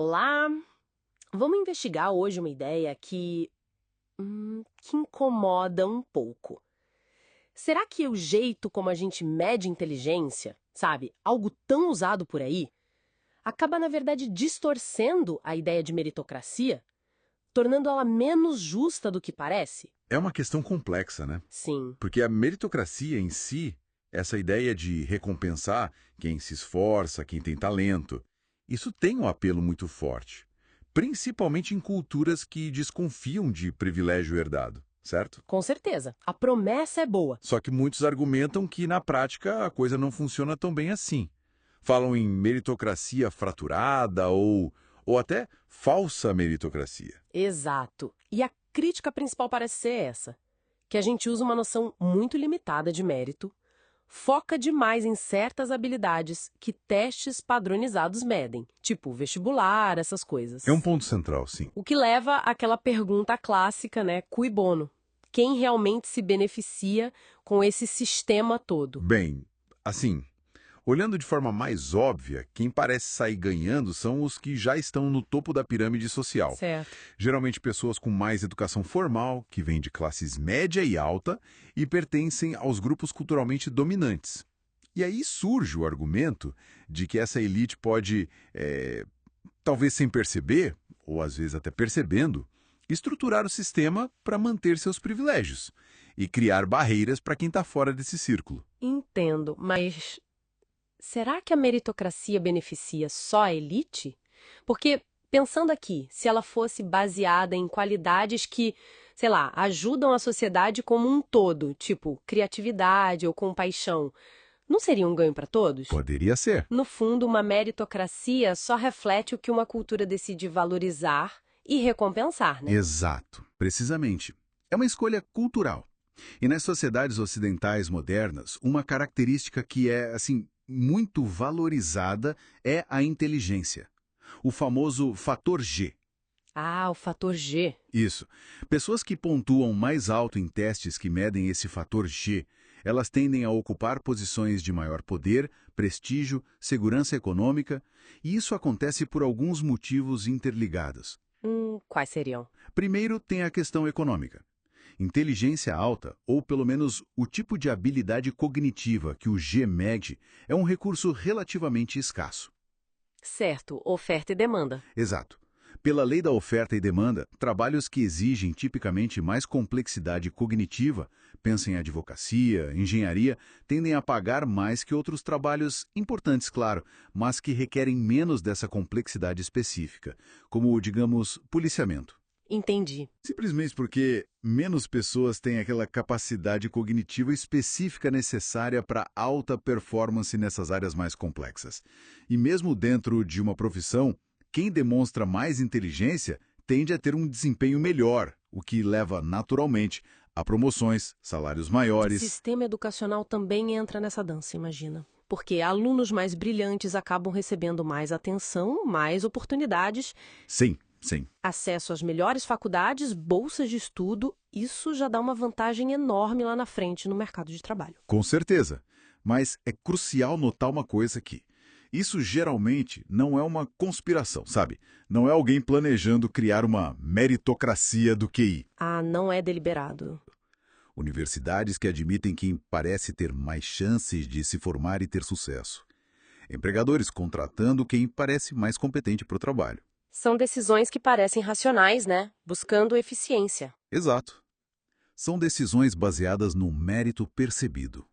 Olá! Vamos investigar hoje uma ideia que incomoda um pouco. Será que o jeito como a gente mede inteligência, sabe, algo tão usado por aí, acaba na verdade distorcendo a ideia de meritocracia, tornando ela menos justa do que parece? É uma questão complexa, né? Sim, Porque a meritocracia em si, essa ideia de recompensar quem se esforça, quem tem talento, isso tem um apelo muito forte, principalmente em culturas que desconfiam de privilégio herdado, certo? com certeza. A promessa é boa. Só que muitos argumentam que na prática a coisa não funciona tão bem assim. Falam em meritocracia fraturada ou até falsa meritocracia. Exato. E a crítica principal parece ser essa: que a gente usa uma noção muito limitada de mérito, foca demais em certas habilidades que testes padronizados medem, tipo vestibular, essas coisas. É um ponto central, sim. O que leva àquela pergunta clássica, né? Cui bono? Quem realmente se beneficia com esse sistema todo? Bem, assim, olhando de forma mais óbvia, quem parece sair ganhando são os que já estão no topo da pirâmide social. Certo. Geralmente pessoas com mais educação formal, que vêm de classes média e alta e pertencem aos grupos culturalmente dominantes. E aí surge o argumento de que essa elite pode, talvez sem perceber, ou às vezes até percebendo, estruturar o sistema para manter seus privilégios e criar barreiras para quem está fora desse círculo. Entendo, mas será que a meritocracia beneficia só a elite? Porque, pensando aqui, se ela fosse baseada em qualidades que, sei lá, ajudam a sociedade como um todo, tipo criatividade ou compaixão, não seria um ganho para todos? Poderia ser. No fundo, uma meritocracia só reflete o que uma cultura decide valorizar e recompensar, né? Exato, precisamente. É uma escolha cultural. E nas sociedades ocidentais modernas, uma característica que é, assim, muito valorizada é a inteligência. O famoso fator G. Ah, o fator G. Isso. Pessoas que pontuam mais alto em testes que medem esse fator G, elas tendem a ocupar posições de maior poder, prestígio, segurança econômica, e isso acontece por alguns motivos interligados. Quais seriam? Primeiro, tem a questão econômica. Inteligência alta, ou pelo menos o tipo de habilidade cognitiva que o G mede, é um recurso relativamente escasso. Certo, oferta e demanda. Exato. Pela lei da oferta e demanda, trabalhos que exigem tipicamente mais complexidade cognitiva, pensa em advocacia, engenharia, tendem a pagar mais que outros trabalhos importantes, claro, mas que requerem menos dessa complexidade específica, como, digamos, policiamento. Entendi. Simplesmente porque menos pessoas têm aquela capacidade cognitiva específica necessária para alta performance nessas áreas mais complexas. E mesmo dentro de uma profissão, quem demonstra mais inteligência tende a ter um desempenho melhor, o que leva naturalmente a promoções, salários maiores. Sistema educacional também entra nessa dança, imagina. Porque alunos mais brilhantes acabam recebendo mais atenção, mais oportunidades, Sim, sim. acesso às melhores faculdades, bolsas de estudo. Isso já dá uma vantagem enorme lá na frente no mercado de trabalho. Com certeza. Mas é crucial notar uma coisa aqui. Isso geralmente não é uma conspiração, sabe? Não é alguém planejando criar uma meritocracia do QI. Ah, não é deliberado. Universidades que admitem quem parece ter mais chances de se formar e ter sucesso. Empregadores contratando quem parece mais competente para o trabalho. São decisões que parecem racionais, né? Buscando eficiência. Exato. São decisões baseadas no mérito percebido.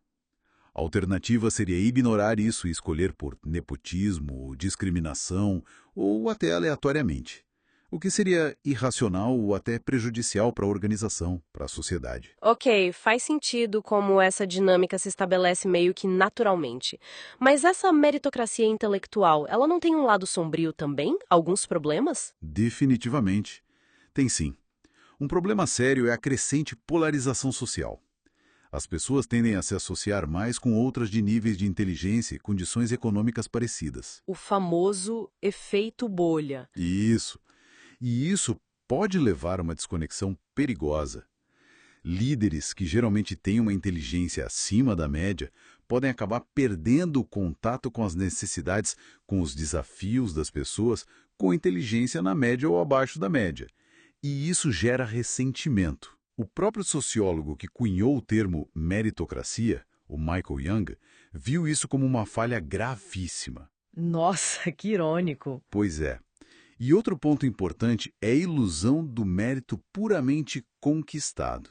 A alternativa seria ignorar isso e escolher por nepotismo, discriminação ou até aleatoriamente, o que seria irracional ou até prejudicial para a organização, para a sociedade. Ok, faz sentido como essa dinâmica se estabelece meio que naturalmente. Mas essa meritocracia intelectual, ela não tem um lado sombrio também? Alguns problemas? Definitivamente. Tem sim. Um problema sério é a crescente polarização social. As pessoas tendem a se associar mais com outras de níveis de inteligência e condições econômicas parecidas. O famoso efeito bolha. Isso. E isso pode levar a uma desconexão perigosa. Líderes que geralmente têm uma inteligência acima da média podem acabar perdendo o contato com as necessidades, com os desafios das pessoas, com inteligência na média ou abaixo da média. E isso gera ressentimento. O próprio sociólogo que cunhou o termo meritocracia, o Michael Young, viu isso como uma falha gravíssima. Nossa, que irônico. Pois é. E outro ponto importante é a ilusão do mérito puramente conquistado.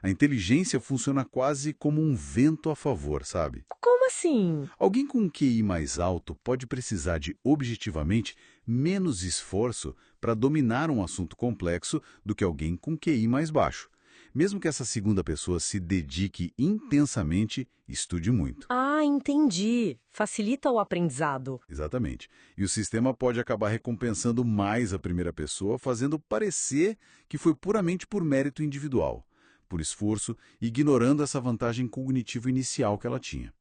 A inteligência funciona quase como um vento a favor, sabe? Como assim? Alguém com um QI mais alto pode precisar de, objetivamente, menos esforço para dominar um assunto complexo do que alguém com QI mais baixo. Mesmo que essa segunda pessoa se dedique intensamente e estude muito. Ah, entendi. Facilita o aprendizado. Exatamente. E o sistema pode acabar recompensando mais a primeira pessoa, fazendo parecer que foi puramente por mérito individual, por esforço, ignorando essa vantagem cognitiva inicial que ela tinha.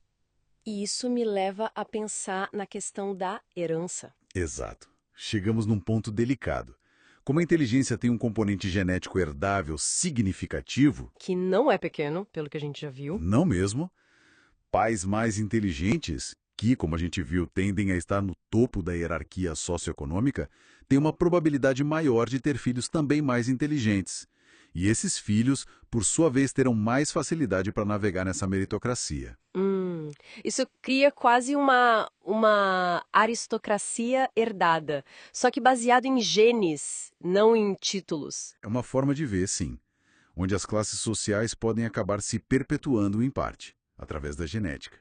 E isso me leva a pensar na questão da herança. Exato. Chegamos num ponto delicado. Como a inteligência tem um componente genético herdável significativo, Que não é pequeno, pelo que a gente já viu. não mesmo, pais mais inteligentes, que, como a gente viu, tendem a estar no topo da hierarquia socioeconômica, têm uma probabilidade maior de ter filhos também mais inteligentes. E esses filhos, por sua vez, terão mais facilidade para navegar nessa meritocracia. Isso cria quase uma aristocracia herdada, só que baseado em genes, não em títulos. É uma forma de ver, sim, onde as classes sociais podem acabar se perpetuando em parte, através da genética.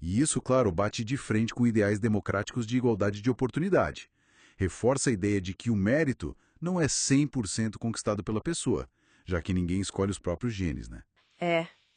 E isso, claro, bate de frente com ideais democráticos de igualdade de oportunidade. Reforça a ideia de que o mérito não é 100% conquistado pela pessoa, já que ninguém escolhe os próprios genes, né?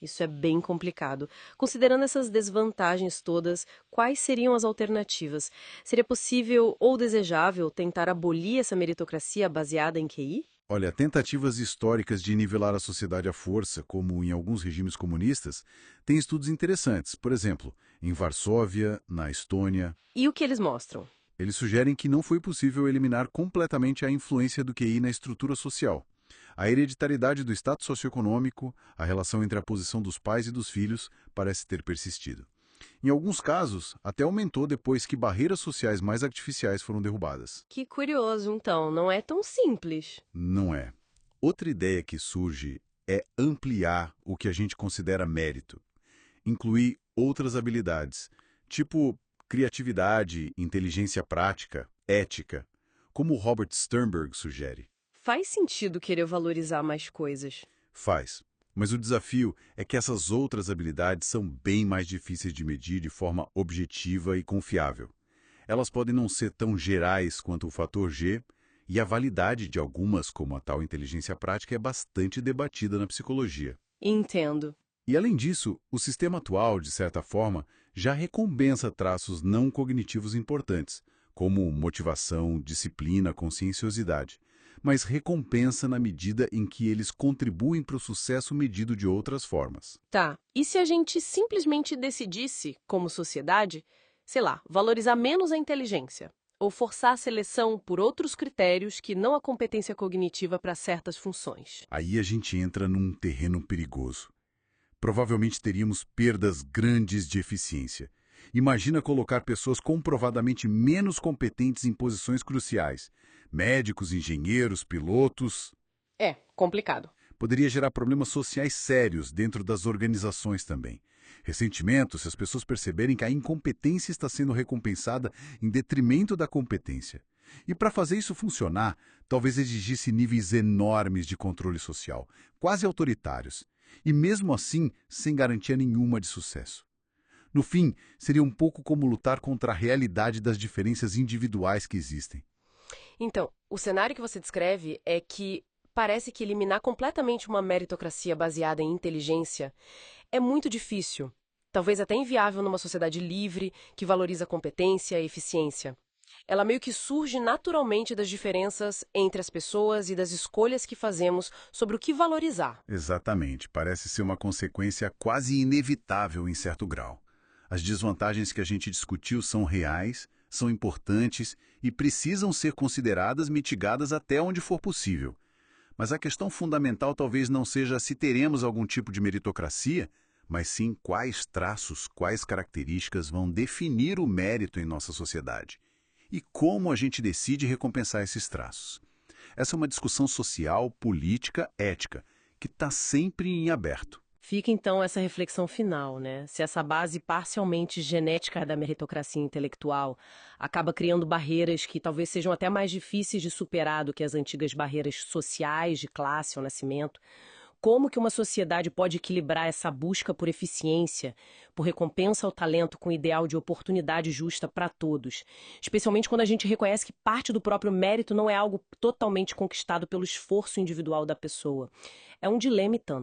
Isso é bem complicado. Considerando essas desvantagens todas, quais seriam as alternativas? Seria possível ou desejável tentar abolir essa meritocracia baseada em QI? Olha, tentativas históricas de nivelar a sociedade à força, como em alguns regimes comunistas, têm estudos interessantes. Por exemplo, em Varsóvia, na Estônia. E o que eles mostram? Eles sugerem que não foi possível eliminar completamente a influência do QI na estrutura social. A hereditariedade do status socioeconômico, a relação entre a posição dos pais e dos filhos, parece ter persistido. Em alguns casos, até aumentou depois que barreiras sociais mais artificiais foram derrubadas. Que curioso, então, não é tão simples. Não é. Outra ideia que surge é ampliar o que a gente considera mérito. Incluir outras habilidades, tipo criatividade, inteligência prática, ética, como Robert Sternberg sugere. Faz sentido querer valorizar mais coisas. Faz. Mas o desafio é que essas outras habilidades são bem mais difíceis de medir de forma objetiva e confiável. Elas podem não ser tão gerais quanto o fator G, e a validade de algumas, como a tal inteligência prática, é bastante debatida na psicologia. Entendo. E, além disso, o sistema atual, de certa forma, já recompensa traços não cognitivos importantes, como motivação, disciplina, conscienciosidade, mas recompensa na medida em que eles contribuem para o sucesso medido de outras formas. Tá. E se a gente simplesmente decidisse, como sociedade, sei lá, valorizar menos a inteligência? Ou forçar a seleção por outros critérios que não a competência cognitiva para certas funções? Aí a gente entra num terreno perigoso. Provavelmente teríamos perdas grandes de eficiência. Imagina colocar pessoas comprovadamente menos competentes em posições cruciais. Médicos, engenheiros, pilotos. É, complicado. Poderia gerar problemas sociais sérios dentro das organizações também. Ressentimento se as pessoas perceberem que a incompetência está sendo recompensada em detrimento da competência. E para fazer isso funcionar, talvez exigisse níveis enormes de controle social, quase autoritários, e mesmo assim sem garantia nenhuma de sucesso. No fim, seria um pouco como lutar contra a realidade das diferenças individuais que existem. Então, o cenário que você descreve é que parece que eliminar completamente uma meritocracia baseada em inteligência é muito difícil, talvez até inviável numa sociedade livre que valoriza competência e eficiência. Ela meio que surge naturalmente das diferenças entre as pessoas e das escolhas que fazemos sobre o que valorizar. Exatamente, parece ser uma consequência quase inevitável em certo grau. As desvantagens que a gente discutiu são reais, são importantes e precisam ser consideradas mitigadas até onde for possível. Mas a questão fundamental talvez não seja se teremos algum tipo de meritocracia, mas sim quais traços, quais características vão definir o mérito em nossa sociedade. E como a gente decide recompensar esses traços? Essa é uma discussão social, política, ética, que está sempre em aberto. Fica então essa reflexão final, né? Se essa base parcialmente genética da meritocracia intelectual acaba criando barreiras que talvez sejam até mais difíceis de superar do que as antigas barreiras sociais de classe ou nascimento, como que uma sociedade pode equilibrar essa busca por eficiência, por recompensa ao talento com o ideal de oportunidade justa para todos? Especialmente quando a gente reconhece que parte do próprio mérito não é algo totalmente conquistado pelo esforço individual da pessoa. É um dilema e tanto.